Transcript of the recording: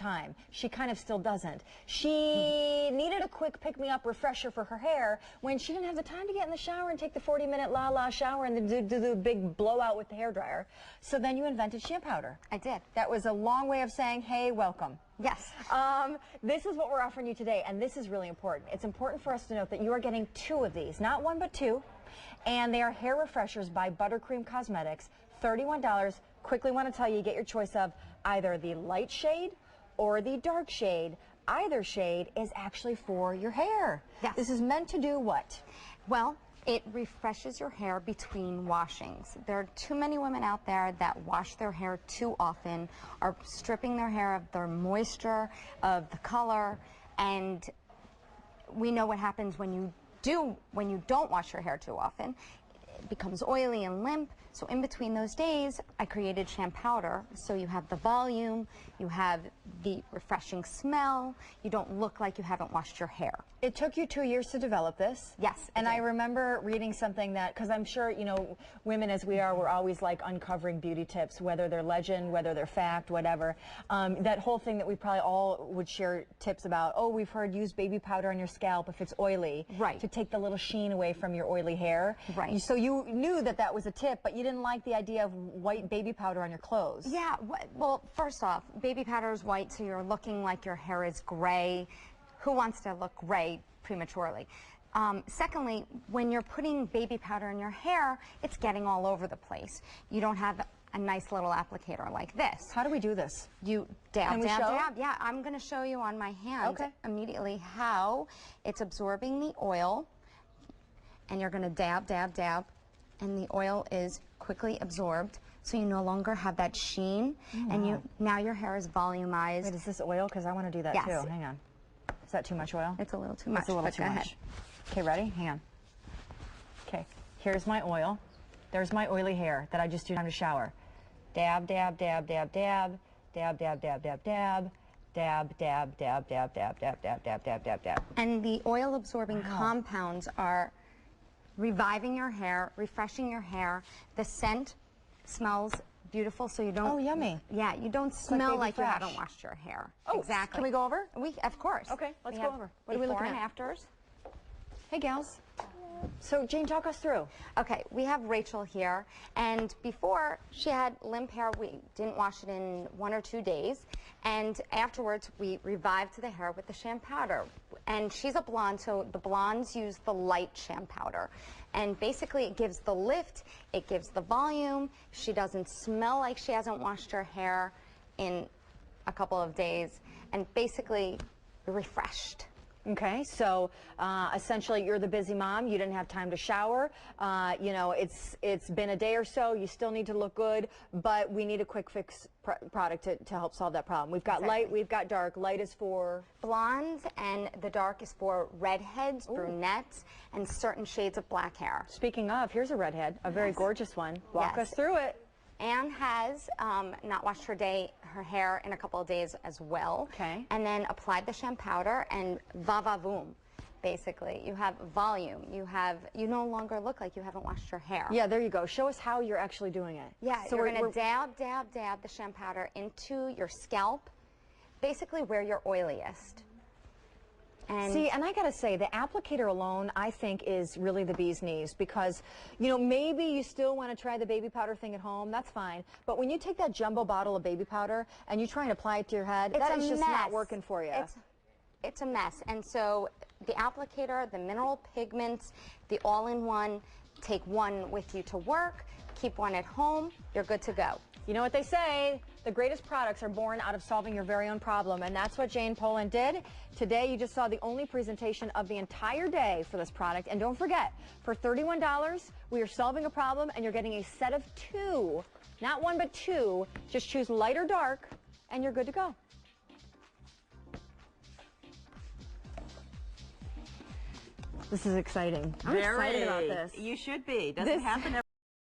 time. She kind of still doesn't. She needed a quick pick-me-up refresher for her hair when she didn't have the time to get in the shower and take the 40-minute la-la shower and then do the big blowout with the hairdryer. So then you invented Shampowder. I did. That was a long way of saying, hey, welcome. Yes. This is what we're offering you today, and this is really important. It's important for us to note that you are getting 2 of these, not 1 but 2, and they are hair refreshers by Buttercream Cosmetics, $31. Quickly want to tell you, get your choice of either the light shade or the dark shade. Either shade is actually for your hair. Yes. This is meant to do what? Well, it refreshes your hair between washings. There are too many women out there that wash their hair too often, are stripping their hair of their moisture, of the color, and we know what happens when you don't wash your hair too often. It becomes oily and limp. So in between those days, I created Shampowder. So you have the volume, you have the refreshing smell, you don't look like you haven't washed your hair. It took you 2 years to develop this. Yes. And I remember reading something that, because I'm sure, you know, women as we are, we're always like uncovering beauty tips, whether they're legend, whether they're fact, whatever. That whole thing that we probably all would share tips about, oh, we've heard use baby powder on your scalp if it's oily. Right. To take the little sheen away from your oily hair. Right. So you knew that that was a tip, but you didn't like the idea of white baby powder on your clothes. Yeah, well, first off, baby powder is white, so you're looking like your hair is gray. Who wants to look gray prematurely? Secondly, when you're putting baby powder in your hair, it's getting all over the place. You don't have a nice little applicator like this. How do we do this? You dab, Can we dab, show? dab. Yeah, I'm going to show you on my hand immediately how it's absorbing the oil. And you're going to dab, dab, dab. And the oil is quickly absorbed, so you no longer have that sheen, and now your hair is volumized. Wait, is this oil? Because I want to do that too. Hang on. Is that too much oil? It's a little too much. It's a little too much. Okay, ready? Hang on. Okay, here's my oil. There's my oily hair that I just do time to shower. Dab, dab, dab, dab, dab, dab, dab, dab, dab, dab. Dab, dab, dab, dab, dab, dab, dab, dab, dab, dab, dab. And the oil-absorbing compounds are reviving your hair, refreshing your hair. The scent smells beautiful, so you don't... Oh, yummy. Yeah, you don't smell like you haven't washed your hair. Oh, exactly. Can we go over? Of course. Okay, let's go over. What are we looking Before at? and afters. Hey, gals. So, Jane, talk us through. Okay, we have Rachel here, and before she had limp hair, we didn't wash it in 1 or 2 days, and afterwards we revived the hair with the Shampowder. And she's a blonde, so the blondes use the light Shampowder. And basically it gives the lift, it gives the volume, she doesn't smell like she hasn't washed her hair in a couple of days, and basically you're refreshed. Okay, so essentially you're the busy mom, you didn't have time to shower, you know, it's been a day or so, you still need to look good, but we need a quick fix product to help solve that problem. We've got light, we've got dark. Light is for? Blondes, and the dark is for redheads, brunettes, and certain shades of black hair. Speaking of, here's a redhead, a very gorgeous one. Walk us through it. Anne has not washed her hair in a couple of days as well. Okay. And then applied the Shampowder, and va-va-voom. Basically, you have volume. You no longer look like you haven't washed your hair. Yeah, there you go. Show us how you're actually doing it. Yeah, so you're going to dab, dab, dab the Shampowder into your scalp, basically where you're oiliest. And see, and I gotta say, the applicator alone, I think, is really the bee's knees, because, you know, maybe you still want to try the baby powder thing at home, that's fine, but when you take that jumbo bottle of baby powder and you try and apply it to your head, that is just not working for you. It's a mess. And so the applicator, the mineral pigments, the all-in-one, take one with you to work, keep one at home, you're good to go. You know what they say, the greatest products are born out of solving your very own problem, and that's what Jane Poland did. Today, you just saw the only presentation of the entire day for this product, and don't forget, for $31, we are solving a problem, and you're getting a set of 2, not 1 but 2. Just choose light or dark, and you're good to go. This is exciting. I'm excited about this. You should be. Doesn't happen every